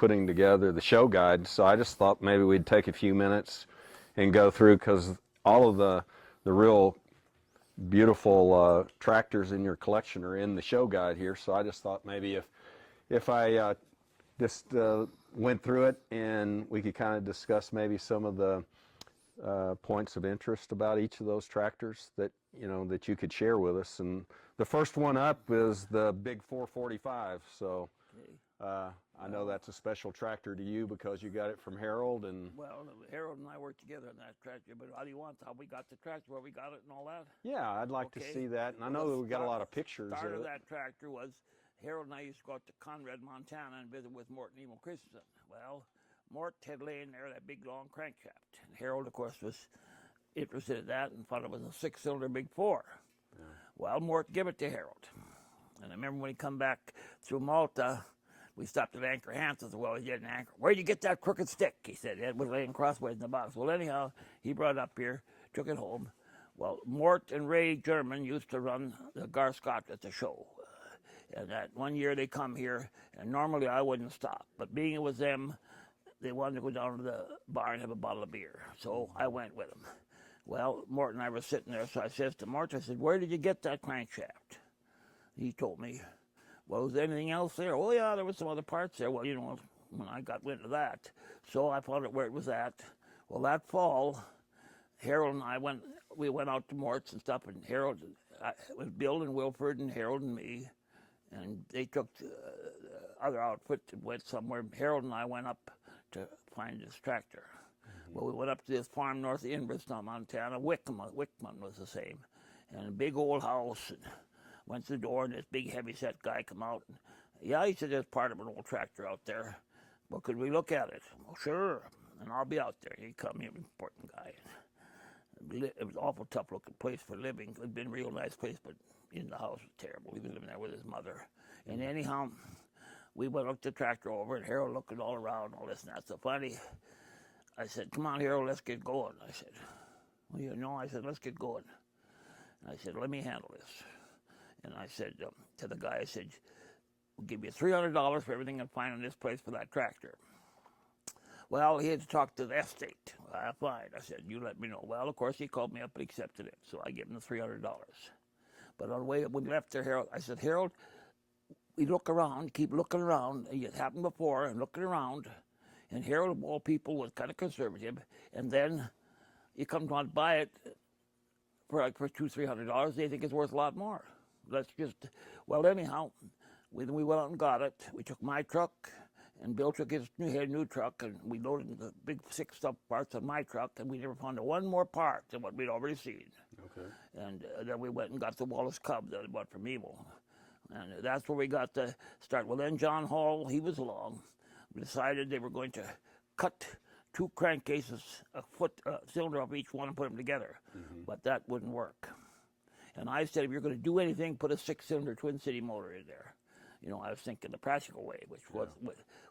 putting together the show guide, so I just thought maybe we'd take a few minutes and go through, because all of the real beautiful tractors in your collection are in the show guide here. So I just thought maybe if I just went through it and we could kind of discuss maybe some of the points of interest about each of those tractors that that you could share with us. And the first one up is the big 445. So I know that's a special tractor to you because you got it from Harold. And well, Harold and I worked together on that tractor. But how do you want how we got the tractor, where we got it, and all that? Yeah, I'd like to see that. And I know that we got a lot of pictures. Start of that tractor was Harold and I used to go out to Conrad, Montana, and visit with Mort and Emo Christensen. Well, Mort had laid there that big long crankshaft. And Harold, of course, was interested in that and thought it was a 6-cylinder big 4. Yeah. Well, Mort gave it to Harold. And I remember when he come back through Malta, we stopped at Anchor Hanson's. Well, he did an anchor. Where'd you get that crooked stick? He said. It was laying crossways in the box. Well, anyhow, he brought it up here, took it home. Well, Mort and Ray German used to run the Gar Scott at the show. And that one year they come here, and normally I wouldn't stop. But being it was them, they wanted to go down to the bar and have a bottle of beer. So I went with them. Well, Mort and I were sitting there, so I says to Mort, I said, where did you get that crankshaft? He told me. Well, was there anything else there? Oh, yeah, there was some other parts there. Well, when I got wind of that. So I found out where it was at. Well, that fall, Harold and I went out to Mort's and stuff, and Harold, it was Bill and Wilford and Harold and me, and they took the other outfit and went somewhere. Harold and I went up to find this tractor. Mm-hmm. Well, we went up to this farm north of Inverston, Montana. Wickman was the same. And a big old house. And went to the door, and this big heavy-set guy come out. And, yeah, he said, there's part of an old tractor out there. Well, could we look at it? Well, sure. And I'll be out there. He come, he was an important guy. It was an awful tough-looking place for living. It had been a real nice place, but in the house was terrible. He was living there with his mother. And anyhow, we went up the tractor over, and Harold looking all around, all this and that. So finally, I said, come on, Harold, let's get going. I said, well, I said, let's get going. And I said, let me handle this. And I said to the guy, I said, we'll give you $300 for everything I find in this place for that tractor. Well, he had to talk to the estate. Fine. I said, you let me know. Well, of course, he called me up and accepted it. So I gave him the $300. But on the way we left there, Harold, I said, Harold, we look around, keep looking around. It happened before, and looking around. And Harold, of all people, was kind of conservative. And then you come to buy it for $200-300. They think it's worth a lot more. Well, anyhow, we went out and got it. We took my truck, and Bill took his new truck, and we loaded the big 6 stuff parts on my truck, and we never found one more part than what we'd already seen. Okay. And then we went and got the Wallace Cub that I bought from Emo. And that's where we got the start. Well, then John Hall, he was along. We decided they were going to cut 2 crankcases, a cylinder off each one, and put them together. Mm-hmm. But that wouldn't work. And I said, if you're going to do anything, put a 6-cylinder Twin City motor in there. I was thinking the practical way, which was,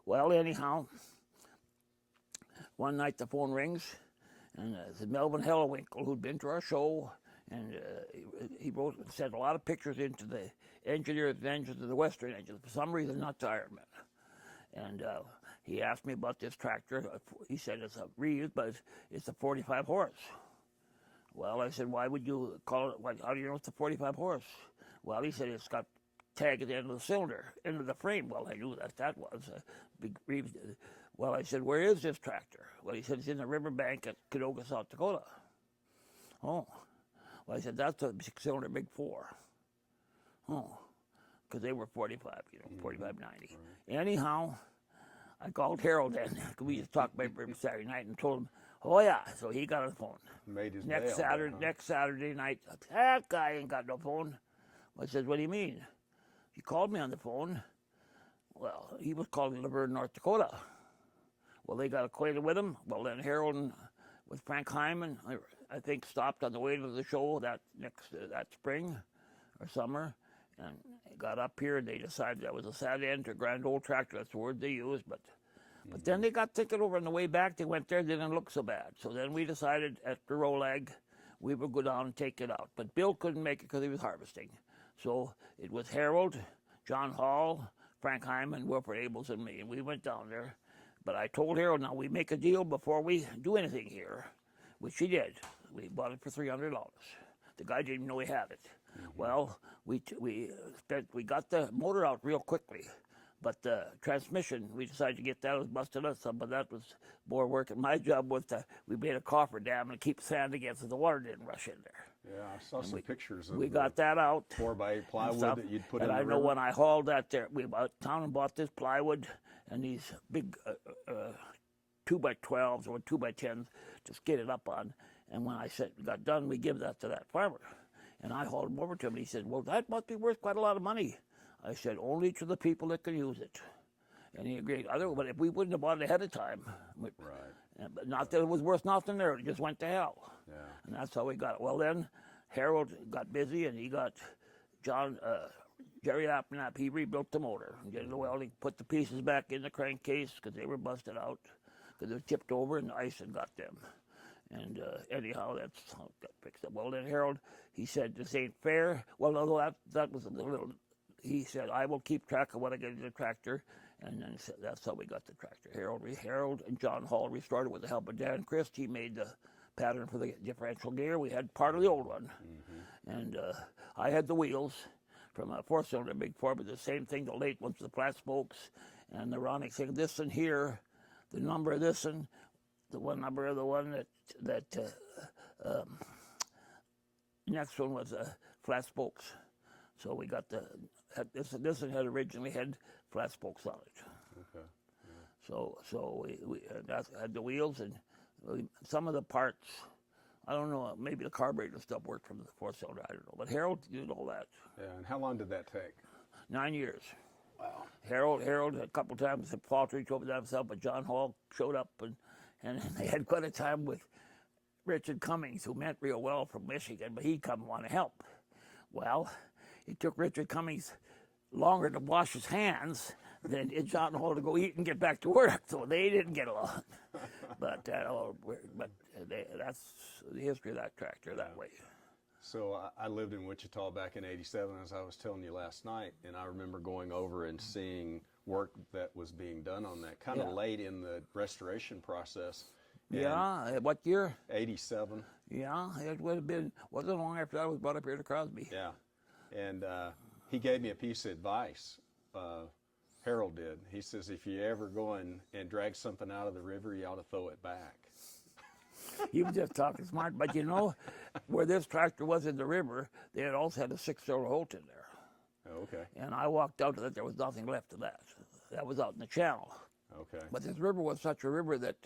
well, anyhow, one night the phone rings, and it's Melvin Hellewinkle, who'd been to our show, and he sent a lot of pictures into the engineers and engines of the Western engines, for some reason not to Ironman. And he asked me about this tractor. He said it's a reused, but it's a 45 horse. Well, I said, why would you call it, how do you know it's a 45 horse? Well, he said it's got tag at the end of the cylinder, end of the frame. Well, I knew that was a big reason. Well, I said, where is this tractor? Well, he said, it's in the riverbank at Cadoga, South Dakota. Oh. Well, I said, that's a 6-cylinder big 4. Oh. Because they were 45, 45, 90. Right. Anyhow, I called Harold then. We just talked about every Saturday night and told him, oh, yeah. So he got on the phone. Made his next Saturday night, that guy ain't got no phone. I said, what do you mean? He called me on the phone. Well, he was calling Laverne, North Dakota. Well, they got acquainted with him. Well, then Harold with Frank Hyman, I think, stopped on the way to the show that spring or summer, and got up here, and they decided that was a sad end to a grand old tractor. That's the word they used, but then they got thinking over on the way back. They went there, didn't look so bad. So then we decided after Rolag, we would go down and take it out. But Bill couldn't make it because he was harvesting. So it was Harold, John Hall, Frank Hyman, Wilfred Abels, and me, and we went down there. But I told Harold, now we make a deal before we do anything here, which he did. We bought it for $300. The guy didn't even know he had it. Well, we got the motor out real quickly, but the transmission, we decided to get that. It was busted up some, but that was more work. And my job was we made a coffer dam and keep sand again so the water didn't rush in there. Yeah, I saw some pictures of We got that out. 4x8 plywood that you'd put in and the I know river. when I hauled that there, we about town and bought this plywood and these big 2x12s or 2x10s to skid it up on. And when I said got done, we give that to that farmer. And I hauled him over to him. He said, well, that must be worth quite a lot of money. I said, only to the people that can use it. And he agreed. But if we wouldn't have bought it ahead of time, Right. but not that it was worth nothing there, it just went to hell. Yeah. And that's how we got it. Well, then Harold got busy and he got Jerry Appnap, he rebuilt the motor and did the welding, put the pieces back in the crankcase because they were busted out because they were tipped over and the ice had got them. And anyhow, that's how it got fixed up. Well, then Harold, he said, this ain't fair. Well, no, that was a little, he said, I will keep track of what I get in the tractor. And then that's how we got the tractor. Harold and John Hall restored it with the help of Dan Christ. He made the pattern for the differential gear. We had part of the old one. And I had the wheels from a four-cylinder big four, but the same thing, the late ones, the flat spokes. And the ironic thing, this and here, the number of this and the one number of the one that next one was flat spokes. So we got this one had originally had flat spokes on it. Okay. Yeah. So we had the wheels and some of the parts. I don't know. Maybe the carburetor stuff worked from the four-cylinder. I don't know. But Harold did all that. Yeah. And how long did that take? 9 years. Wow. Harold a couple times had faltered over that himself, but John Hall showed up and they had quite a time with Richard Cummings, who meant real well from Michigan, but he'd come and want to help. Well, it took Richard Cummings longer to wash his hands than it John Hall to go eat and get back to work, so they didn't get along. But that's the history of that tractor that way. So I lived in Wichita back in '87, as I was telling you last night, and I remember going over and seeing work that was being done on that kind of late in the restoration process. Yeah, what year? '87. Yeah, it would have been, wasn't long after I was brought up here to Crosby. Yeah, and he gave me a piece of advice. Harold did. He says, if you ever go and drag something out of the river, you ought to throw it back. He was just talking smart, but you know, where this tractor was in the river, they had also had a 6-cylinder Holt in there. Oh, okay. And I walked out to that, there was nothing left of that. That was out in the channel. Okay. But this river was such a river that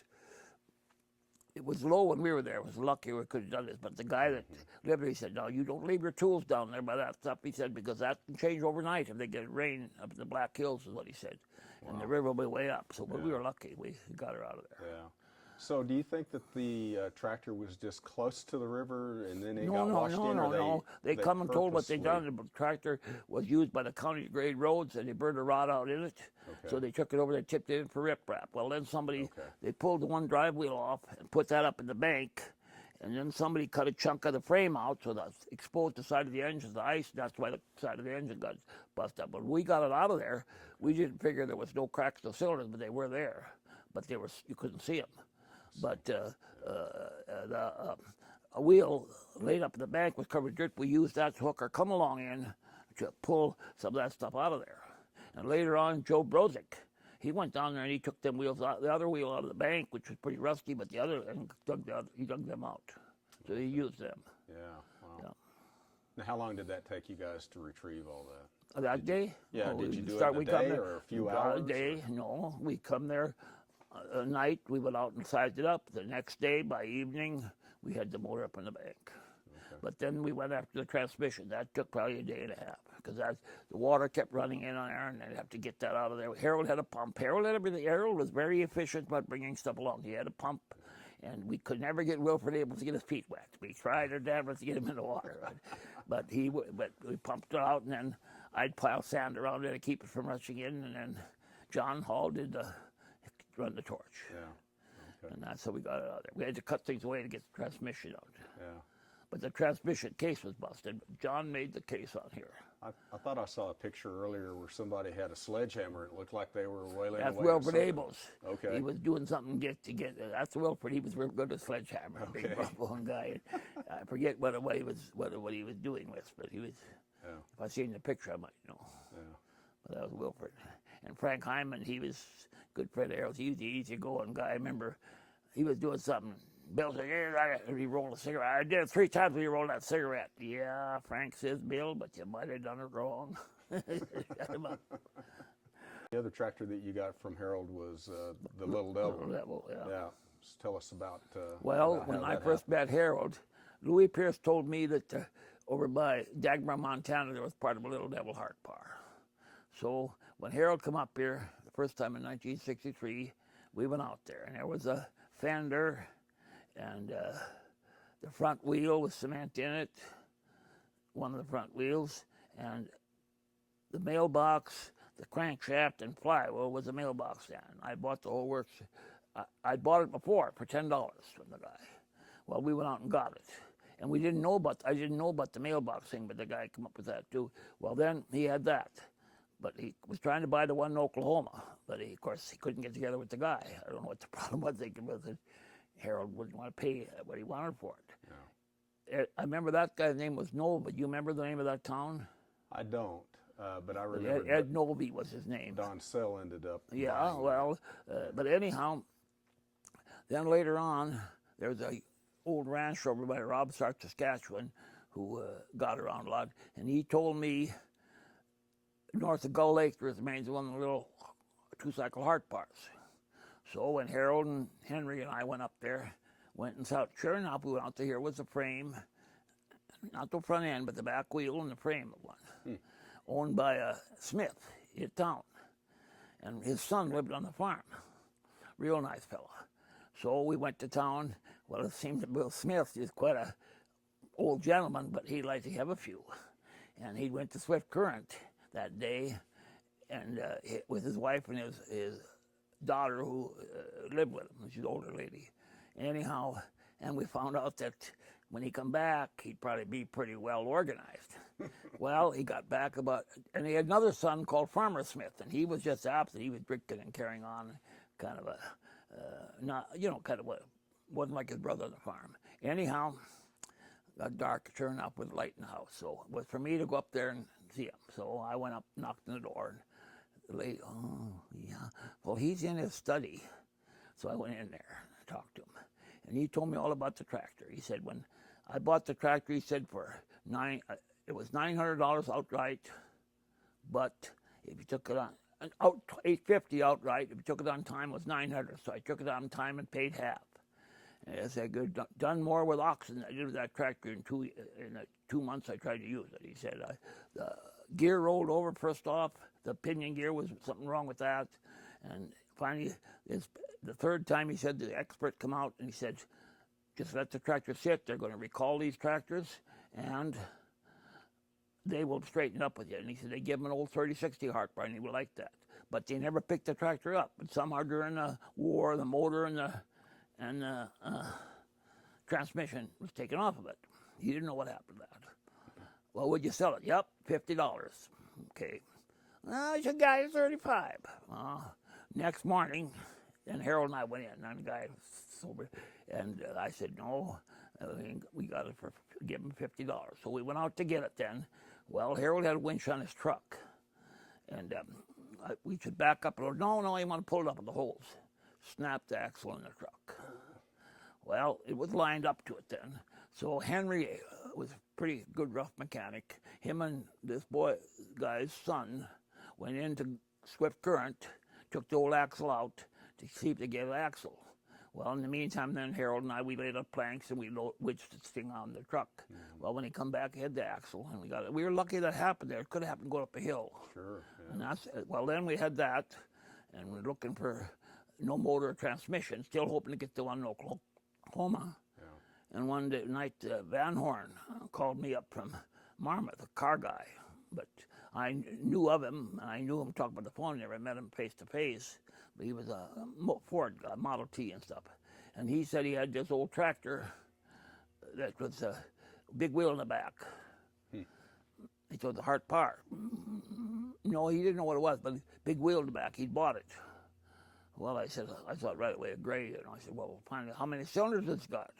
it was low when we were there. It was lucky we could have done this. But the guy that lived there, he said, no, you don't leave your tools down there by that stuff. He said, because that can change overnight if they get rain up in the Black Hills, is what he said. Wow. And the river will be way up. So we were lucky. We got her out of there. Yeah. So do you think that the tractor was just close to the river and then it got washed in? No. They come and told what they done. The tractor was used by the county to grade roads and they burned a rod out in it. Okay. So they took it over, they tipped it in for riprap. Well, then somebody, they pulled the one drive wheel off and put that up in the bank. And then somebody cut a chunk of the frame out so that exposed the side of the engine, the ice, that's why the side of the engine got busted up. When we got it out of there, we didn't figure there was no cracks in the cylinders, but they were there. But they were, you couldn't see them. But a wheel laid up in the bank was covered with dirt. We used that hooker come along in to pull some of that stuff out of there. And later on, Joe Brozick, he went down there and he took them wheels out, the other wheel out of the bank, which was pretty rusty, but he dug them out. So he used them. Yeah, wow. Yeah. Now, how long did that take you guys to retrieve all that? Did day? Yeah, did you do it in a day or a few hours? A day, no. We come there. A night, we went out and sized it up. The next day, by evening, we had the motor up in the bank. Okay. But then we went after the transmission. That took probably a day and a half because the water kept running in on there, and they'd have to get that out of there. Harold had a pump. Harold had everything. Harold was very efficient about bringing stuff along. He had a pump, and we could never get Wilfred able to get his feet wet. We tried our damnedest to get him in the water, but we pumped it out, and then I'd pile sand around it to keep it from rushing in, and then John Hall did run the torch. Yeah. Okay. And that's how we got it out of there. We had to cut things away to get the transmission out. Yeah. But the transmission case was busted. John made the case on here. I thought I saw a picture earlier where somebody had a sledgehammer. It looked like they were wailing That's away. Wilfred Abels. Okay. He was doing something to get. That's Wilfred. He was real good at sledgehammer. Okay. Big rough-bone guy. I forget what he was doing with, but he was. Yeah. If I seen the picture, I might know. Yeah. But that was Wilfred. And Frank Hyman, he was a good friend of Harold's. He was the easygoing guy. I remember he was doing something. Bill said, "Yeah," he rolled a cigarette. I did it 3 times when he rolled that cigarette. Yeah, Frank says, "Bill, but you might have done it wrong." Shut him up. The other tractor that you got from Harold was the Little Devil. Little Devil, yeah. Yeah. Just tell us about. Well, about when how I that first met Harold, Louis Pierce told me that over by Dagmar, Montana, there was part of a Little Devil heart bar. So when Harold come up here the first time in 1963, we went out there, and there was a fender, and the front wheel with cement in it, one of the front wheels, and the mailbox, the crankshaft, and flywheel was the mailbox stand. I bought the whole works. I bought it before for $10 from the guy. Well, we went out and got it. And I didn't know about the mailbox thing, but the guy came up with that too. Well, then he had that. But he was trying to buy the one in Oklahoma. But of course, he couldn't get together with the guy. I don't know what the problem was thinking with it. Harold wouldn't want to pay what he wanted for it. Yeah. I remember that guy's name was Noel, but you remember the name of that town? I don't, but I remember. Ed Novey was his name. Don Sell ended up. Yeah, well, but anyhow, then later on, there was a old rancher over by Robsart, Saskatchewan, who got around a lot, and he told me north of Gull Lake there remains one of the little 2-cycle heart bars. So when Harold and Henry and I went up there, went and saw, sure enough, we went out to here was the frame, not the front end, but the back wheel and the frame of one, owned by a Smith in town. And his son lived on the farm. Real nice fella. So we went to town. Well, it seemed that Bill Smith is quite a old gentleman, but he'd like to have a few. And he went to Swift Current that day, and with his wife and his daughter who lived with him. She's an older lady. Anyhow, and we found out that when he come back, he'd probably be pretty well organized. Well, he got back and he had another son called Farmer Smith, and he was just opposite. He was drinking and carrying on, kind of wasn't like his brother on the farm. Anyhow, got dark, turned up with light in the house, so it was for me to go up there and see him. So I went up, knocked on the door, and the lady, oh, yeah. Well, he's in his study. So I went in there and talked to him. And he told me all about the tractor. He said when I bought the tractor, he said it was $900 outright, but if you took it on, $850 outright, if you took it on time, it was $900. So I took it on time and paid half. And I said, good, done more with oxen than I did with that tractor in the 2 months I tried to use it. He said, the gear rolled over first off, the pinion gear was something wrong with that. And finally, the third time he said the expert come out and he said, just let the tractor sit. They're going to recall these tractors and they will straighten it up with you. And he said they give him an old 3060 heart bar and he would like that. But they never picked the tractor up. But somehow during the war, the motor and the transmission was taken off of it. He didn't know what happened to that. Well, would you sell it? Yep, $50. Okay. I said, guy, $35. Next morning, then Harold and I went in, and the guy was sober, and I said, no, we got it give him $50. So we went out to get it then. Well, Harold had a winch on his truck, and we should back up a little. No, you want to pull it up with the holes. Snap the axle in the truck. Well, it was lined up to it then. So Henry was a pretty good rough mechanic. Him and this guy's son went into Swift Current, took the old axle out to see if they get an axle. Well, in the meantime, then Harold and I, we laid up planks and we witched this thing on the truck. Mm-hmm. Well, when he come back, he had the axle, and we got it. We were lucky that happened there. It could have happened going up a hill. Sure. Yeah. And then we had that, and we're looking for no motor or transmission, still hoping to get the one in Oklahoma. Yeah. And one night, Van Horn called me up from Marmouth, a car guy. But I knew of him, and I knew him talking by the phone. Never met him face to face. But he was a Ford guy, Model T and stuff. And he said he had this old tractor that was a big wheel in the back. He said, the Hart Par. No, he didn't know what it was, but big wheel in the back. He'd bought it. Well, I said, I thought right away a gray. And I said, well, finally, how many cylinders it's got?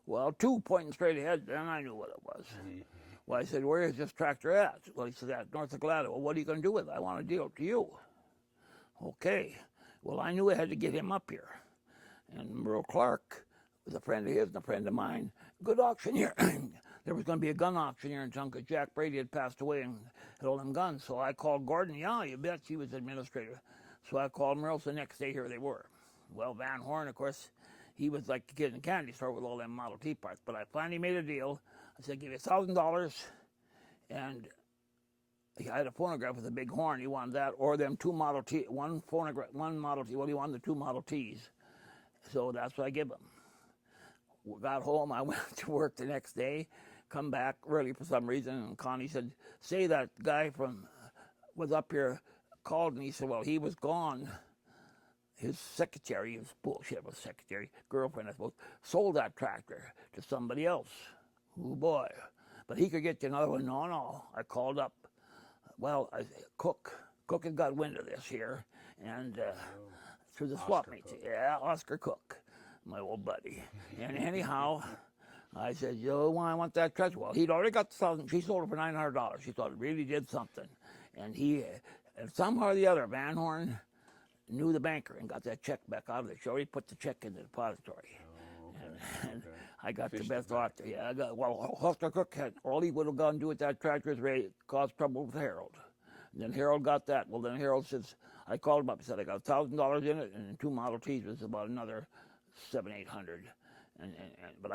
Well, 2 pointing straight ahead. Then I knew what it was. Well, I said, where is this tractor at? Well, he said, at North of Galata. Well, what are you going to do with it? I want to deal it to you. Okay. Well, I knew I had to get him up here. And Merle Clark was a friend of his and a friend of mine, good auctioneer. There was going to be a gun auction here in town because Jack Brady had passed away and had all them guns. So I called Gordon. Yeah, you bet. He was administrator. So I called Merle. So the next day, here they were. Well, Van Horn, of course, he was like the kid in the candy store with all them Model T parts. But I finally made a deal. I said, give you $1,000. And I had a phonograph with a big horn. He wanted that. Or them 2 Model T, one phonograph, 1 Model T. Well, he wanted the 2 Model Ts. So that's what I give him. Got home. I went to work the next day. Come back early for some reason, and Connie said, say that guy from was up here called me. He said, well, he was gone. His secretary, his bullshit was secretary, girlfriend, I suppose, sold that tractor to somebody else. Oh, boy. But he could get you another one. No. I called up. Well, Cook had got wind of this here, and through the swap meets. Yeah, Oscar Cook, my old buddy. And anyhow, I said, yo, I want that tractor. Well, he'd already got the 1,000. She sold it for $900. She thought it really did something. And somehow or the other, Van Horn knew the banker and got that check back out of there. She already put the check in the depository. And I got the best offer. Yeah, Oscar Cook had, all he would have gone to do with that tractor is cause trouble with Harold. And then Harold got that. Well, then Harold says, I called him up and said, I got $1,000 in it, and 2 Model Ts was about another $700-800. But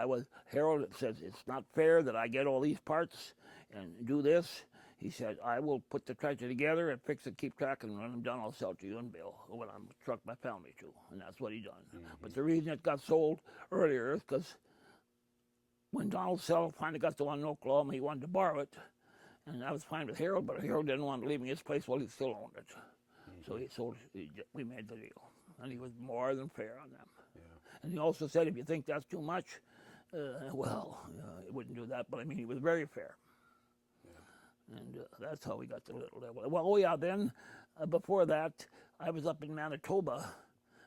Harold says, it's not fair that I get all these parts and do this. He said, I will put the tractor together and fix it, keep track, and when I'm done, I'll sell it to you and Bill, when I'm truck my family to. And that's what he done. But the reason it got sold earlier is because when Donald Sell finally got the one in Oklahoma, he wanted to borrow it. And I was fine with Harold, but Harold didn't want to leave me his place while he still owned it. So he sold it. We made the deal. And he was more than fair on them. And he also said, if you think that's too much, he wouldn't do that. But I mean, he was very fair. And that's how we got the little devil. Well, then, before that, I was up in Manitoba.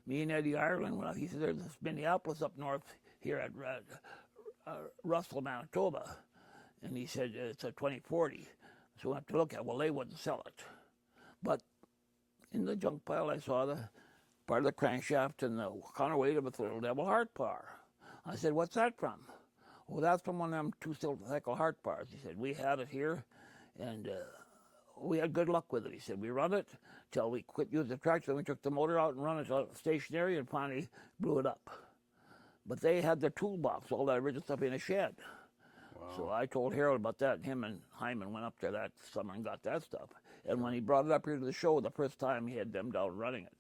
Me and Eddie Ireland, he said, there's this Minneapolis up north here at Russell, Manitoba. And he said, it's a 2040. So we have to look at it. Well, they wouldn't sell it. But in the junk pile, I saw the part of the crankshaft and the counterweight of a little devil Hart Par. I said, what's that from? Well, that's from one of them 2-cycle Hart Pars. He said, we had it here, and we had good luck with it. He said, we run it till we quit using the tractor, then we took the motor out and run it stationary and finally blew it up. But they had their toolbox, all that original stuff in a shed. Wow. So I told Harold about that, and him and Hyman went up there that summer and got that stuff. And when he brought it up here to the show, the first time he had them down running it.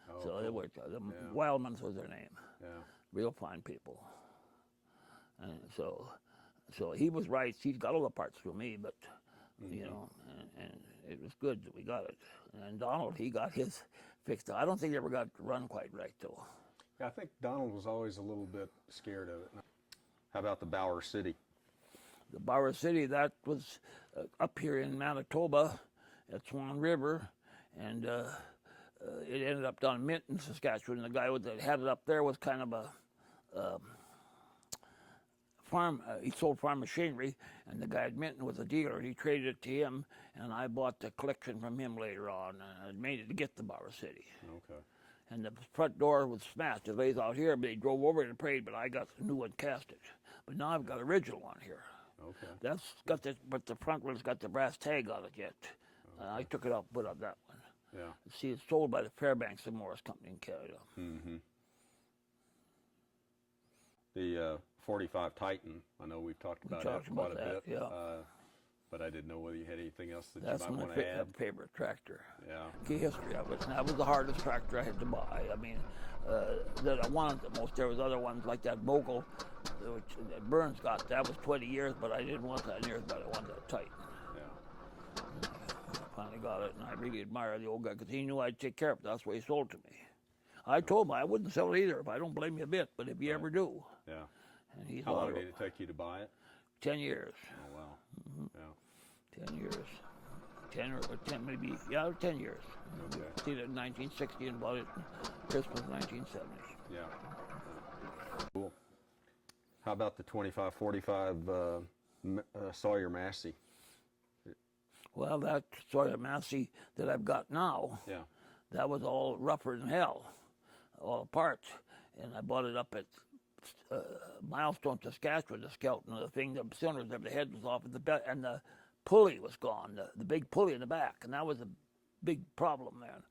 Oh, so it worked. The Wildmans was their name. Yeah. Real fine people. And so he was right. He's got all the parts through me, but you know, and it was good that we got it. And Donald, he got his fixed. I don't think he ever got to run quite right though. Yeah, I think Donald was always a little bit scared of it. How about the Bower City? The Bower City, that was up here in Manitoba at Swan River, and it ended up down in Minton, Saskatchewan. The guy that had it up there was kind of a farm. He sold farm machinery, and the guy at Minton was a dealer. He traded it to him, and I bought the collection from him later on. I made it to get to Bower City. Okay. And the front door was smashed. It lays out here, but they drove over it and prayed, but I got a new one cast it. But now I've got original one here. Okay. That's got the, but the front one's got the brass tag on it yet. Okay. I took it out and put on that one. Yeah. See, it's sold by the Fairbanks and Morris Company in Canada. Mm-hmm. The 45 Titan, I know we've talked about it quite a bit. Yeah. But I didn't know whether you had anything else that you might want to add. That's my favorite tractor. Yeah. The history of it. And that was the hardest tractor I had to buy. I mean, that I wanted the most. There was other ones like that Bogle, which Burns got. That was 20 years, but I didn't want that years, but I wanted that Titan. Yeah. I finally got it, and I really admire the old guy because he knew I'd take care of it. That's why he sold it to me. I told him I wouldn't sell it either. If I don't blame you a bit, but if you ever do. Yeah. And How long did it take you to buy it? 10 years. Oh, wow. Mm-hmm. Yeah. 10 maybe, yeah, 10 years. Okay. We did it in 1960 and bought it Christmas 1970. Yeah. Cool. How about the 2545 Sawyer Massey? Well, that Sawyer Massey that I've got now, Yeah. that was all rougher than hell, all the parts. And I bought it up at Milestone, Saskatchewan, the Skelton, the thing, the cylinders, the head was off, and the pulley was gone, the big pulley in the back, and that was a big problem there.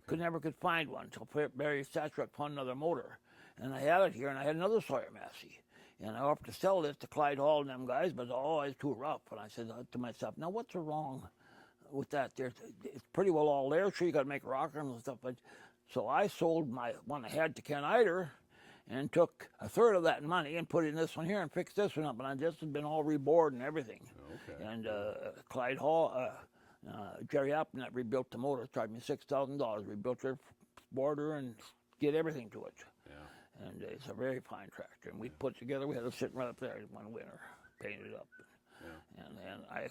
Okay. Never could find one until Barry Satchuk found another motor. And I had it here, and I had another Sawyer Massey. And I offered to sell this to Clyde Hall and them guys, but it's too rough. And I said to myself, now what's wrong with that? It's pretty well all there. Sure, you got to make rock arms and stuff. But so I sold my one I had to Ken Eider and took a third of that money and put in this one here and fixed this one up. And this has been all rebored and everything. Okay. And Clyde Hall, Jerry Appin that rebuilt the motor, charged me $6,000. Rebuilt their border and did everything to it. Yeah. And it's a very fine tractor. And we put it together. We had it sitting right up there one winter, painted it up. Yeah. And I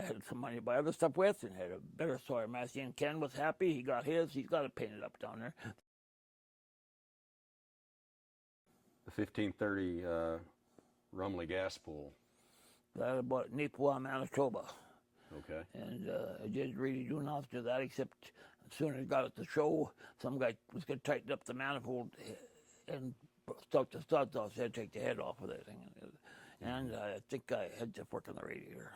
had some money to buy other stuff with, and had a better Sawyer Massey. And Ken was happy. He got his. He's got it painted up down there. The 1530 Rumbly gaspull. That I bought in Neepawa, Manitoba. Okay. And I didn't really do nothing to that, except as soon as I got it to show, some guy was going to tighten up the manifold and stuck the studs off, so I had to take the head off of that thing. And I think I had to work on the radiator.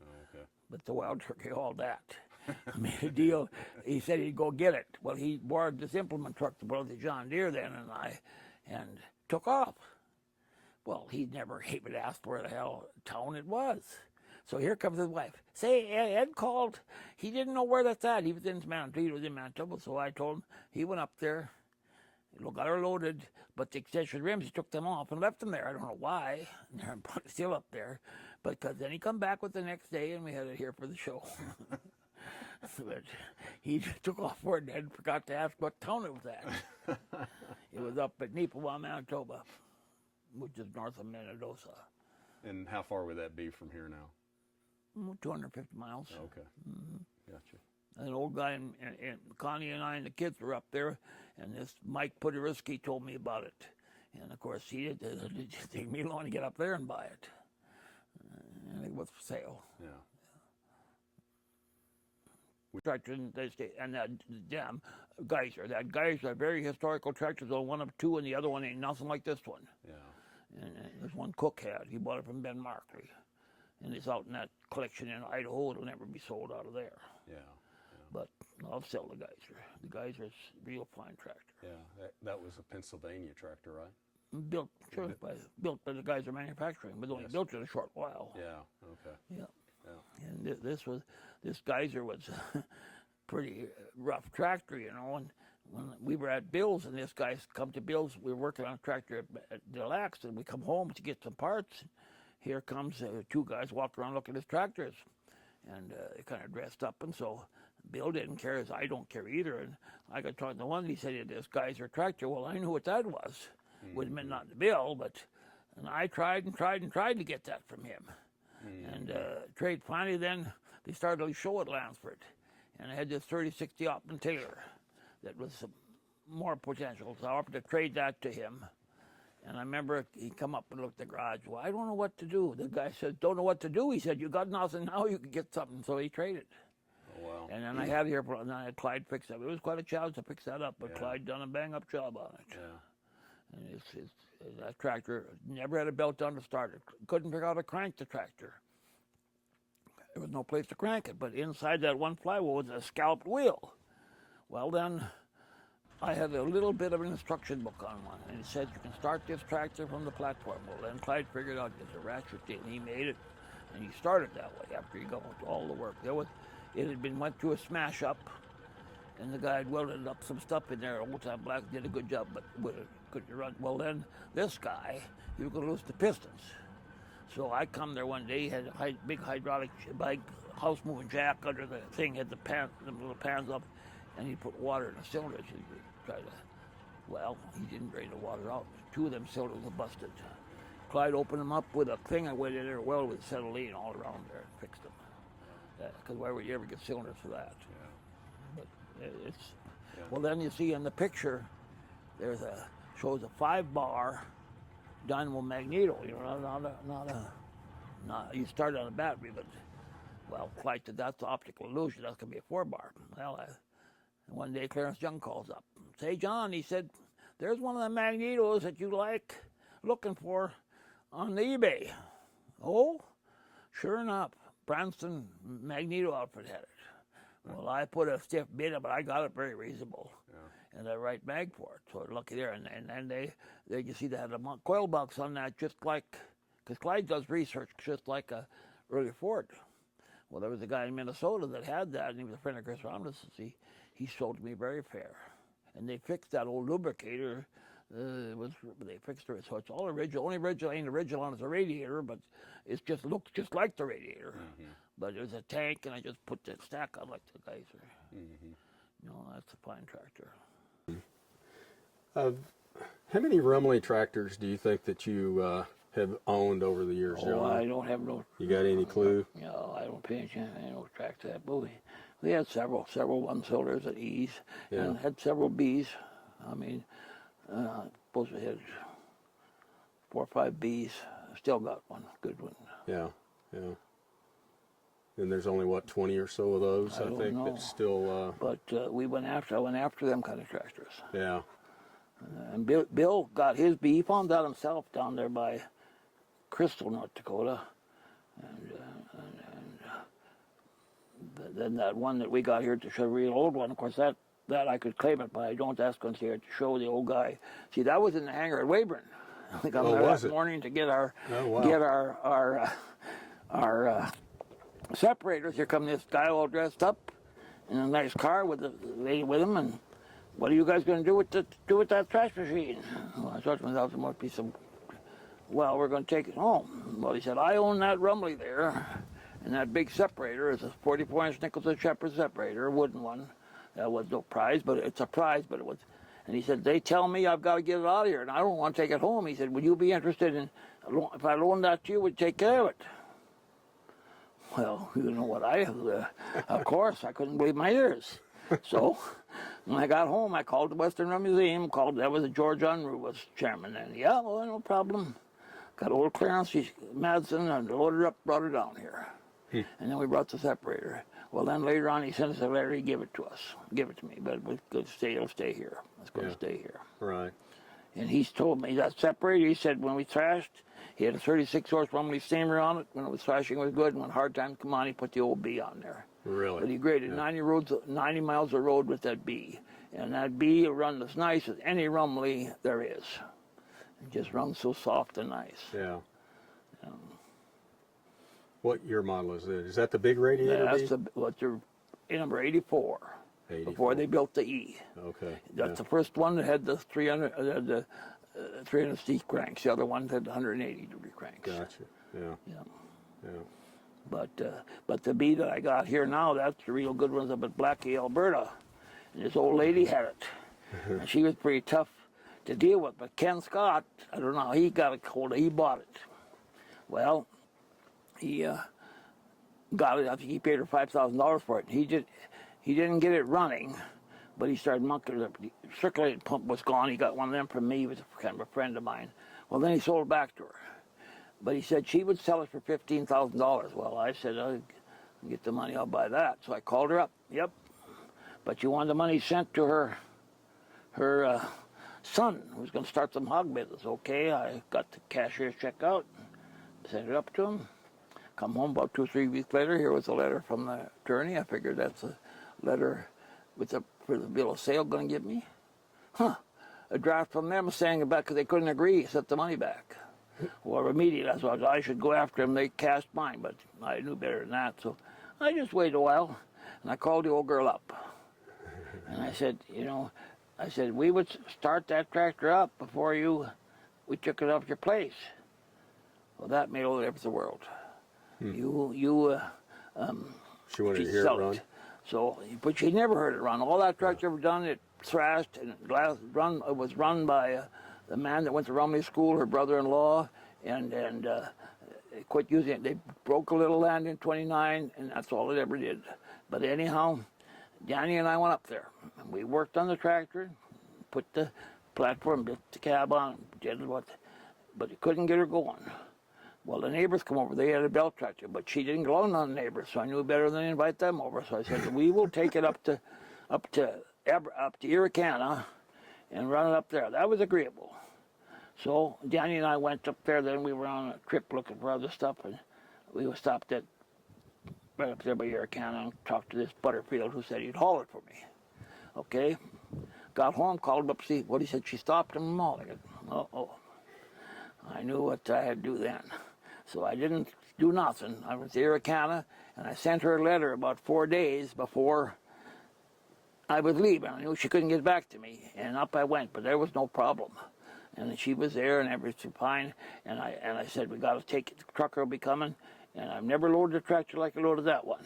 Oh, okay. But the wild turkey hauled that. I made a deal. He said he'd go get it. Well, he borrowed this implement truck to borrow the John Deere then, and took off. Well, he'd never even asked where the hell town it was. So here comes his wife. Say, Ed called. He didn't know where that's at. He was in Manitoba. He was in Manitoba. So I told him. He went up there. Got her loaded, but the extension rims, he took them off and left them there. I don't know why. They're still up there. But because then he come back with the next day, and we had it here for the show. But he just took off for it and forgot to ask what town it was at. It was up at Neepawa, Manitoba, which is north of Minnedosa. And how far would that be from here now? 250 miles. Okay. Mm-hmm. Gotcha. An old guy, and Connie and I and the kids were up there, and this Mike Poderiski told me about it. And, of course, it didn't take me long to get up there and buy it. And it was for sale. Yeah. Tractor and that damn geyser. That geyser, a very historical tractor, so one of two, and the other one ain't nothing like this one. Yeah. And there's one Cook had. He bought it from Ben Markley. And it's out in that collection in Idaho. It'll never be sold out of there. Yeah. But I'll sell the geyser. The geyser's a real fine tractor. Yeah, that was a Pennsylvania tractor, right? Built by the Geyser Manufacturing, but only built it a short while. Yeah. Okay. Yeah. Yeah. And this geyser was a pretty rough tractor, you know. And when we were at Bill's, and this guy's come to Bill's, we were working on a tractor at Delax, and we come home to get some parts. Here comes two guys walking around looking at his tractors, and they kind of dressed up, and so Bill didn't care, as I don't care either. And I got talking to one, and he said, this Geyser tractor. Well, I knew what that was. Mm-hmm. Would have meant not to Bill, and I tried to get that from him. Mm-hmm. And trade finally then, they started a show at Lansford. And I had this 3060 Oppman Taylor that was more potential. So I offered to trade that to him. And I remember he come up and looked at the garage. Well, I don't know what to do. The guy said, don't know what to do. He said, you got nothing now, you can get something. So he traded. Oh, wow. And then I had here, and I had Clyde fix it. It was quite a challenge to fix that up, but Clyde done a bang-up job on it. Yeah. And that tractor never had a belt on to start it. Couldn't figure out how to crank the tractor. There was no place to crank it, but inside that one flywheel was a scalped wheel. Well, then I had a little bit of an instruction book on one, and it said you can start this tractor from the platform. Well, then Clyde figured out there's a ratchet deal, and he made it, and he started that way after he got all the work. It had went through a smash up, and the guy had welded up some stuff in there. Old Time Black did a good job, but couldn't run. Well, then this guy, he was going to lose the pistons. So I come there one day, he had a big hydraulic, big house-moving jack under the thing, had the little pans up, and he put water in the cylinders. He didn't drain the water out. Two of them cylinders were busted. Clyde opened them up with a thing, I went in there well with acetylene all around there and fixed them. because why would you ever get cylinders for that? Yeah. But it's well. Then you see in the picture, shows a 5-bar dynamo magneto. You know, not you start on a battery, but well, Clyde said that's optical illusion. That's gonna be a 4-bar. Well, one day Clarence Young calls up. Say, John, he said, there's one of the magnetos that you like looking for on the eBay. Oh, sure enough, Branston Magneto outfit had it. Well, I put a stiff bid in, but I got it very reasonable. Yeah. And I write mag for it, so lucky there. And then they you see they had a coil box on that, just like, because Clyde does research just like a early Ford. Well, there was a guy in Minnesota that had that, and he was a friend of Chris Romnus. He sold to me very fair. And they fixed that old lubricator. They fixed it, so it's all original. Only original ain't original on is a radiator, but it just looks just like the radiator. Mm-hmm. But there's a tank, and I just put the stack on like the geyser. Mm-hmm. You know, that's a fine tractor. How many Rumbly tractors do you think that you have owned over the years, John? Oh, I don't have no. You got any clue? No, I don't pay attention. I don't track that. But we had several 1-cylinders at E's, and had several B's. I mean, I suppose we had 4 or 5 B's. Still got one, good one. Yeah. And there's only, what, 20 or so of those, I think, know. That's still... But I went after them kind of tractors. Yeah. And Bill got his bee. He found that himself down there by Crystal, North Dakota. And then that one that we got here to show, the real old one, of course, that I could claim it, but I don't ask us here to show the old guy. See, that was in the hangar at Weyburn. I got there that morning to get our separators. Here come this guy all dressed up in a nice car with a lady with him, and what are you guys going to do with that trash machine? Well, I thought to myself, there must be some. Well, we're going to take it home. Well, he said, I own that Rumbly there, and that big separator is a 44-inch Nicholson Shepherd separator, a wooden one. That was no prize, but it's a prize, but it was. And he said, they tell me I've got to get it out of here, and I don't want to take it home. He said, would you be interested in, if I loaned that to you, would you take care of it? Well, you know what of course, I couldn't believe my ears. So when I got home, I called the Western Rum Museum, that was George Unruh was chairman then. Yeah, well, no problem. Got old Clarence Madsen and loaded her up, brought her down here. And then we brought the separator. Well, then later on, he sent us a letter, he gave it to me, but it'll stay here. It's going to stay here. Right. And he's told me that separator, he said when we thrashed, he had a 36-horse Rumbly steamer on it. When it was thrashing, it was good. And when hard times come on, he put the old B on there. Really? But he graded 90 miles of road with that B. And that B will run as nice as any Rumbly there is. It just runs so soft and nice. Yeah. What year model is it? Is that the big radiator? That's number 84. 84. Before they built the E. Okay. That's the first one that had the 300 300 cranks. The other one had 180-degree cranks. Gotcha. Yeah. But the bee that I got here now, that's the real good ones up at Blackie, Alberta. And this old lady had it. And she was pretty tough to deal with. But Ken Scott, I don't know how he got a hold of it. He bought it. Well, he got it. I think he paid her $5,000 for it. He didn't get it running, but he started mucking. The circulating pump was gone. He got one of them from me. He was kind of a friend of mine. Well, then he sold it back to her. But he said she would sell it for $15,000. Well, I said, I'll get the money, I'll buy that. So I called her up. Yep. But you want the money sent to her son, who's going to start some hog business. Okay, I got the cashier's check out, sent it up to him. Come home about 2 or 3 weeks later. Here was a letter from the attorney. I figured that's a letter for the bill of sale going to give me. A draft from them saying about because they couldn't agree, sent the money back. Well, immediately I thought I should go after them. They cast mine, but I knew better than that. So I just waited a while, and I called the old girl up. And I said, we would start that tractor up before we took it off your place. Well, that made all the difference in the world. She wanted to hear it run? So, but she never heard it run. All that tractor ever done, it thrashed, and it was run by the man that went to Rumbly School, her brother-in-law, and they quit using it. They broke a little land in 29, and that's all it ever did. But anyhow, Danny and I went up there. And we worked on the tractor, put the platform, built the cab on, did what, but it couldn't get her going. Well, the neighbors come over. They had a belt tractor, but she didn't go on the neighbors, so I knew better than to invite them over. So I said, we will take it up to Irricana and run it up there. That was agreeable. So Danny and I went up there. Then we were on a trip looking for other stuff, and we were stopped at right up there by Irricana and talked to this Butterfield who said he'd haul it for me. Okay, got home, called him up to see what he said. She stopped him and all. I go, oh. I knew what I had to do then. So I didn't do nothing. I was to Irricana, and I sent her a letter about 4 days before I was leaving. I knew she couldn't get back to me, and up I went, but there was no problem. And she was there, and everything fine. And I said, we got to take it. The trucker will be coming. And I've never loaded a tractor like I loaded that one,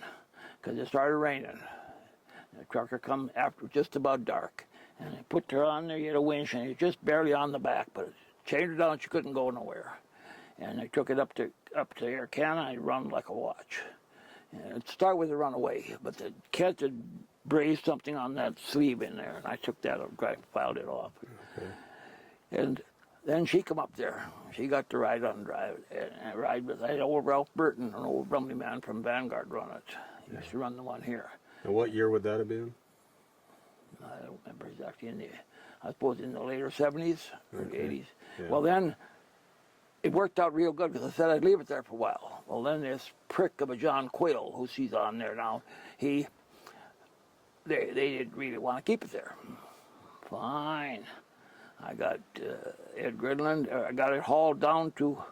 because it started raining. And the trucker come after just about dark, and I put her on there. You had a winch, and it just barely on the back, but it chained her down. She couldn't go nowhere. And I took it up to Irricana. I run like a watch. And it started with a runaway, but the cat had brazed something on that sleeve in there, and I took that and filed it off. Okay. And then she come up there. She got to ride on drive and ride with. I had old Ralph Burton, an old Rumbly man from Vanguard, run it. He used to run the one here. And what year would that have been? I don't remember exactly. I suppose in the later 70s or 80s. Yeah. Well, then it worked out real good because I said I'd leave it there for a while. Well, then this prick of a John Quayle, who she's on there now, they didn't really want to keep it there. Fine. I got Ed Gridland. I got it hauled down to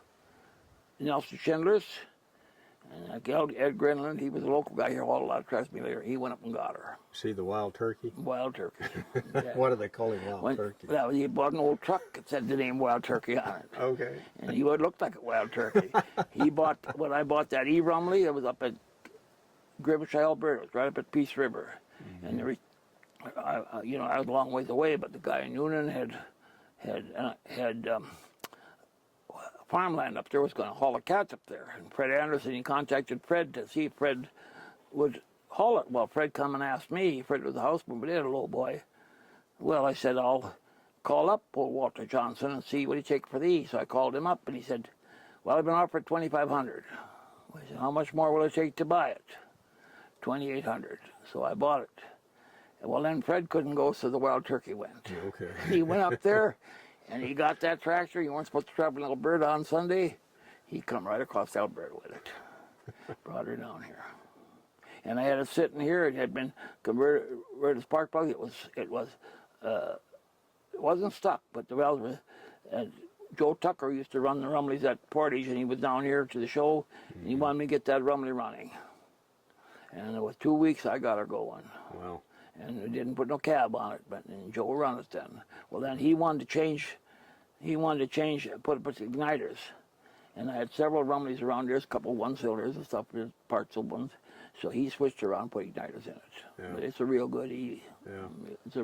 Nelson Schindler's, and I got Ed Gridland. He was a local guy here, hauled a lot of tracks me later. He went up and got her. See the wild turkey? Wild turkey. Yeah. Why do they call him wild turkey? He bought an old truck that said the name Wild Turkey on it. Okay. And he would look like a wild turkey. When I bought that Rumbly, it was up at Grimmishire, Alberta. It was right up at Peace River. Mm-hmm. And I was a long ways away, but the guy in Noonan had farmland up there, was going to haul a cat up there. And Fred Anderson, he contacted Fred to see if Fred would haul it. Well, Fred come and asked me. Fred was a houseman, but he had a little boy. Well, I said, I'll call up old Walter Johnson and see what he'd take for these. So I called him up, and he said, well, I've been offered $2,500. I said, how much more will it take to buy it? $2,800. So I bought it. Well, then Fred couldn't go, so the wild turkey went. Okay. He went up there, and he got that tractor. You weren't supposed to travel in Alberta on Sunday. He come right across Alberta with it. Brought her down here. And I had it sitting here. It had been converted to spark plug. It wasn't stuck, but the valves were. Joe Tucker used to run the Rumblies at Portage, and he was down here to the show, and he wanted me to get that Rumbly running. And it was 2 weeks I got her going. Wow. And we didn't put no cab on it, but and Joe run it then. Well, then he wanted to change, put igniters. And I had several Rumblies around there, a couple one-cylinders and stuff, parts of ones. So he switched around, put igniters in it. Yeah. But it's a real good E. Yeah.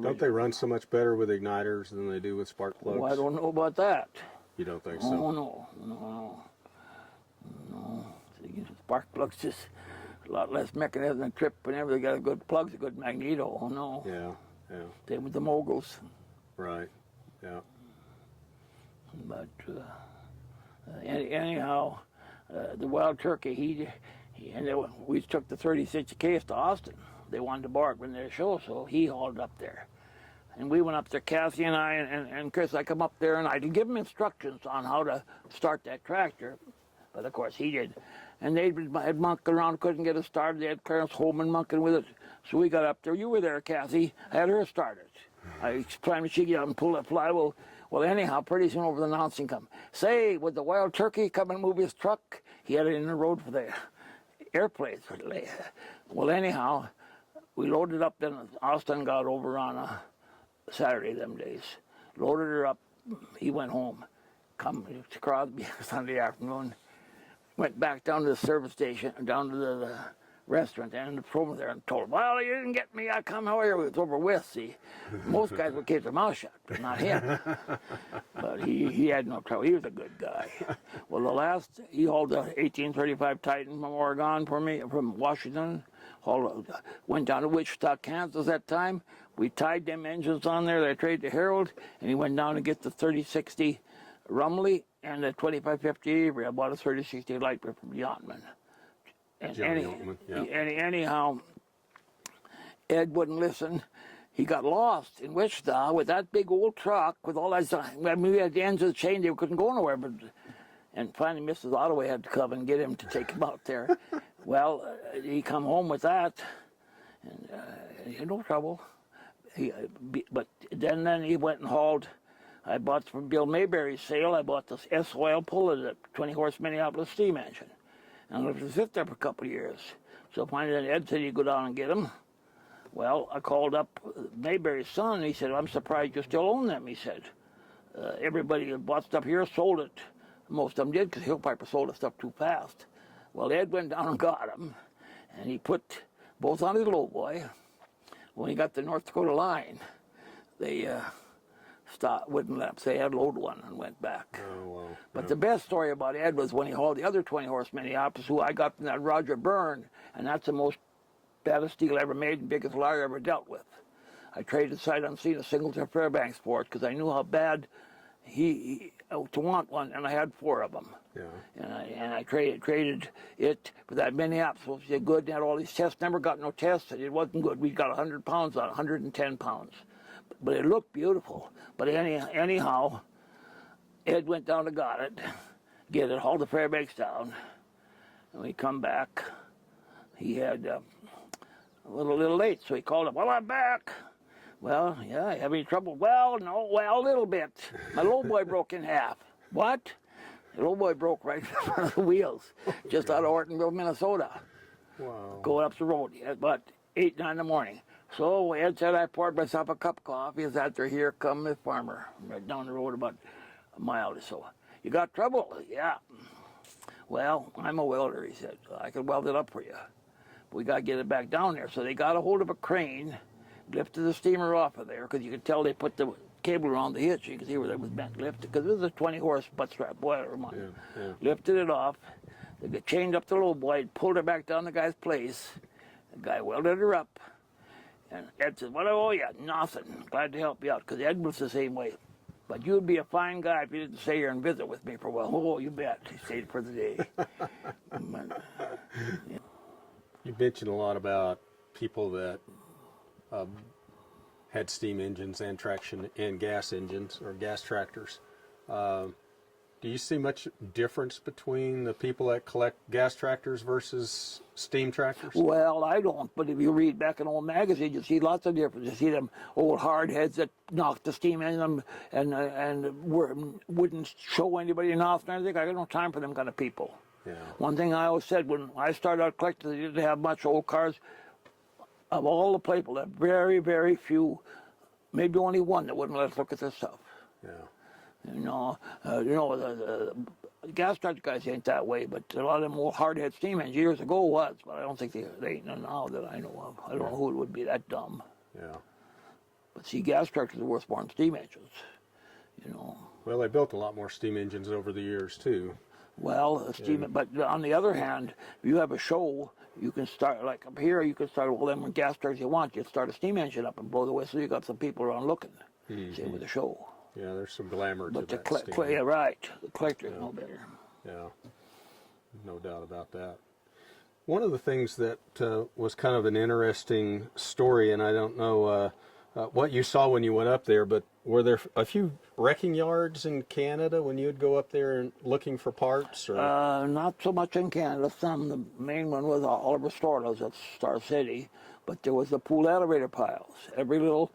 Don't they run so much better with igniters than they do with spark plugs? Well, I don't know about that. You don't think so? Oh, no. See, spark plugs just a lot less mechanism and trip and everything. Got a good plugs, a good magneto. Oh, no. Yeah. Same with the moguls. Right, yeah. But anyhow, the wild turkey, we took the 36 case to Austin. They wanted to borrow it when their show, so he hauled up there. And we went up there, Cassie and I and Chris. I come up there, and I did give him instructions on how to start that tractor. But, of course, he did. And they had monked around, couldn't get it started. They had Clarence Holman monking with it. So we got up there. You were there, Cassie. I had her start it. I explained she get out and pull that flywheel. Well, anyhow, pretty soon over the announcing come. Say, would the wild turkey come and move his truck? He had it in the road for the airplanes. Well, anyhow, we loaded up. Then Austin got over on a Saturday them days. Loaded her up. He went home. Come to Crosby Sunday afternoon. Went back down to the service station, down to the restaurant and over there and told him, well, you didn't get me. I come over here. It was over with, see. Most guys would keep their mouth shut, but not him. But he had no trouble. He was a good guy. Well, he hauled the 1835 Titan from Oregon for me, from Washington. Went down to Wichita, Kansas that time. We tied them engines on there that I traded to Harold, and he went down to get the 3060 Rumbly and the 2550 Avery. I bought a 3060 light from Yachtman. And anyhow, Ed wouldn't listen. He got lost in Wichita with that big old truck with all that. I mean, we had the ends of the chain. They couldn't go nowhere. And finally, Mrs. Ottaway had to come and get him to take him out there. Well, he come home with that, and he had no trouble. But then he went and hauled. I bought from Bill Mayberry's sale. I bought this S-Oil puller, the 20-horse Minneapolis steam engine. And I was sit there for a couple of years. So finally, Ed said, you go down and get them. Well, I called up Mayberry's son, and he said, I'm surprised you still own them, he said. Everybody that bought stuff here sold it. Most of them did, because Hill Piper sold the stuff too fast. Well, Ed went down and got them, and he put both on his lowboy. When he got the North Dakota line, they wouldn't let him say I'd load one and went back. Oh, wow. But the best story about Ed was when he hauled the other 20-horse Minneapolis, who I got from that Roger Byrne, and that's the most baddest steel ever made and biggest liar I ever dealt with. I traded sight unseen a Singleton Fairbanks for it because I knew how bad he to want one, and I had 4 of them. Yeah. And I traded it for that Minneapolis. It was good. It had all these tests. Never got no tests. It wasn't good. We got 100 pounds on it, 110 pounds. But it looked beautiful. But anyhow, Ed went down and got it, hauled the Fairbanks down, and we come back. He had a little late, so he called up, well, I'm back. Well, yeah, you have any trouble? Well, no, a little bit. My lowboy broke in half. What? The lowboy broke right in front of the wheels, just out of Ortonville, Minnesota. Wow. Going up the road at about 8, 9 in the morning. So Ed said I poured myself a cup of coffee. As after here come the farmer, right down the road about a mile or so. You got trouble? Yeah. Well, I'm a welder, he said. I could weld it up for you. We got to get it back down there. So they got a hold of a crane, lifted the steamer off of there, because you could tell they put the cable around the hitch. You could see where it was bent, lifted, because it was a 20-horse butt strap boiler. Yeah. Lifted it off. They chained up the low boy, pulled her back down the guy's place. The guy welded her up. And Ed said, what do I owe you? Nothing. Glad to help you out, because Ed was the same way. But you'd be a fine guy if you didn't stay here and visit with me for a while. Oh, you bet. He stayed for the day. You mentioned a lot about people that had steam engines and traction and gas engines or gas tractors. Do you see much difference between the people that collect gas tractors versus steam tractors? Well, I don't, but if you read back in old magazines, you see lots of difference. You see them old hardheads that knocked the steam in them and wouldn't show anybody nothing or anything. I got no time for them kind of people. Yeah. One thing I always said when I started out collecting, they didn't have much old cars. Of all the people, there are very, very few, maybe only one that wouldn't let us look at this stuff. Yeah. The gas tractor guys ain't that way, but a lot of them old hardhead steam engines years ago was, but I don't think they ain't none now that I know of. I don't know who would be that dumb. Yeah. But see, gas tractors are worth more than steam engines, Well, they built a lot more steam engines over the years, too. Well, but on the other hand, if you have a show, you can start, like up here, you can start, well, them gas tractors you want, you start a steam engine up and blow the whistle, you got some people around looking, say, with the show. Yeah, there's some glamour But to that. Yeah, right. The collector's no better. Yeah, no doubt about that. One of the things that was kind of an interesting story, and I don't know what you saw when you went up there, but were there a few wrecking yards in Canada when you would go up there and looking for parts? Or? Not so much in Canada. Some. The main one was Oliver Storlow's at Star City, but there was the pool elevator piles. Every little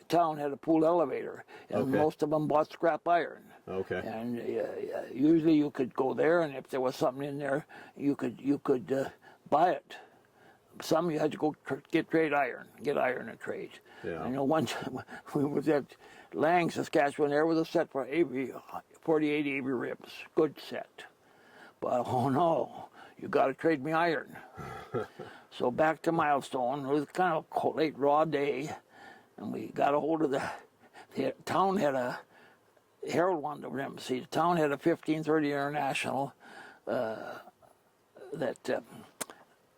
town had a pool elevator, and most of them bought scrap iron. Okay. And usually you could go there, and if there was something in there, you could buy it. Some you had to go get iron and trade. Yeah. I know one time we was at Lang, Saskatchewan. There was a set for 48 Avery ribs, good set. But oh no, you got to trade me iron. So back to Milestone. It was kind of a late raw day, and we got a hold of the town had a Harold wanted to remember. See, the town had a 1530 International that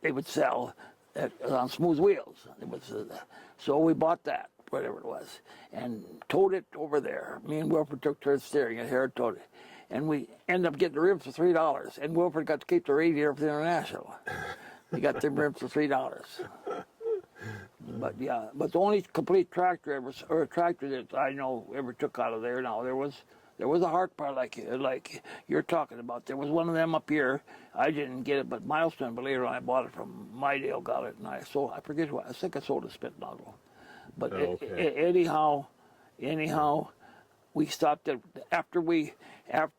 they would sell on smooth wheels. It was, so we bought that, whatever it was, and towed it over there. Me and Wilford took turns steering it. Harold towed it. And we ended up getting the ribs for $3. And Wilford got to keep the radiator for the International. He got the ribs for $3. But yeah, but the only complete tractor tractor that I know ever took out of there. Now there was a hard part like you're talking about. There was one of them up here. I didn't get it, but Milestone. But later on, I bought it from Mydale. Got it, and I sold. I forget what. I think I sold a spit nozzle. But anyhow, we stopped it after we had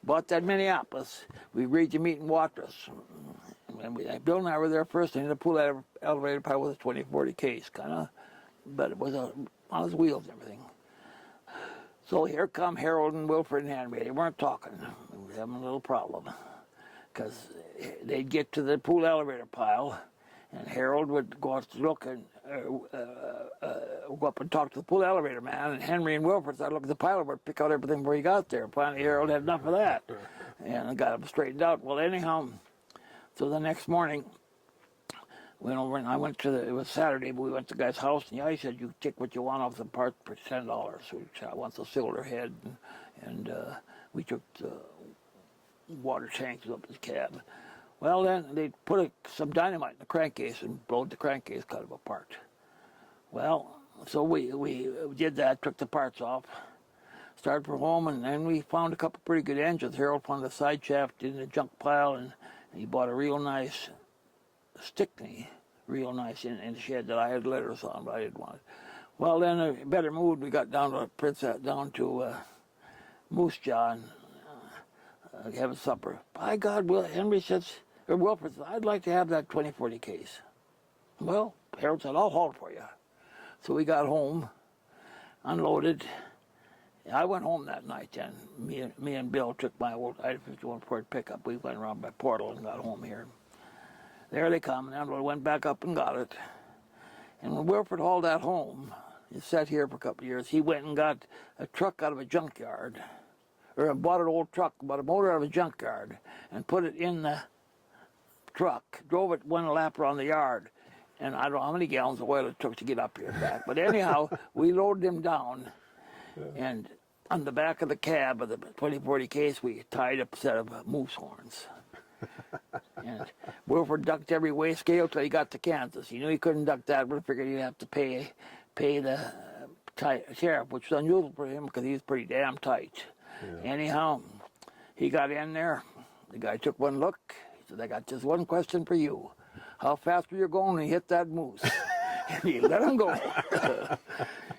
bought that Minneapolis. We agreed to meet in Watrous. And Bill and I were there first, and the pull that elevator pile with a 2040 case, kind of, but it was on his wheels and everything. So here come Harold and Wilford and Henry. They weren't talking. We were having a little problem, because they'd get to the pool elevator pile, and Harold would go out to look and go up and talk to the pool elevator man, and Henry and Wilford started looking at the pile and pick out everything before he got there. Finally, Harold had enough of that, and got him straightened out. Well, anyhow. So the next morning, went over and I went to it was Saturday, but we went to the guy's house, and he said, you take what you want off the part for $10. Which I want the cylinder head, and we took the water tanks up his cab. Well, then they put some dynamite in the crankcase and blowed the crankcase kind of apart. Well, so we did that, took the parts off, started for home, and then we found a couple pretty good engines. Harold found the side shaft in the junk pile, and he bought a real nice Stickney, real nice in the shed that I had letters on, but I didn't want it. Well, then, in a better mood, we got down to Moose Jaw and having supper. By God, Henry says, or Wilford says, I'd like to have that 2040 case. Well, Harold said, I'll haul it for you. So we got home, unloaded. I went home that night then. Me and Bill took my old I-51 Ford pickup. We went around by Portal and got home here. There they come, and then we went back up and got it. And when Wilford hauled that home, he sat here for a couple of years, he went and got a truck out of a junkyard, or bought an old truck, bought a motor out of a junkyard, and put it in the truck, drove it one lap around the yard, and I don't know how many gallons of oil it took to get up here and back. But anyhow, we loaded him down. And on the back of the cab of the 2040 case, we tied up a set of moose horns. And Wilford ducked every weigh scale till he got to Kansas. He knew he couldn't duck that, but figured he'd have to pay the sheriff, which was unusual for him because he was pretty damn tight. Yeah. Anyhow, he got in there. The guy took one look. He said, I got just one question for you. How fast were you going when you hit that moose? And he let him go.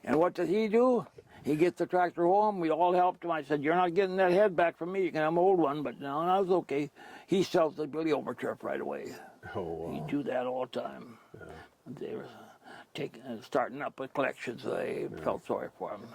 And what did he do? He gets the tractor home. We all helped him. I said, you're not getting that head back from me. You can have an old one. But no, that was okay. He sells the Billy Overturf right away. Oh, wow. He'd do that all the time. Yeah. They were starting up a collection, so they felt sorry for him.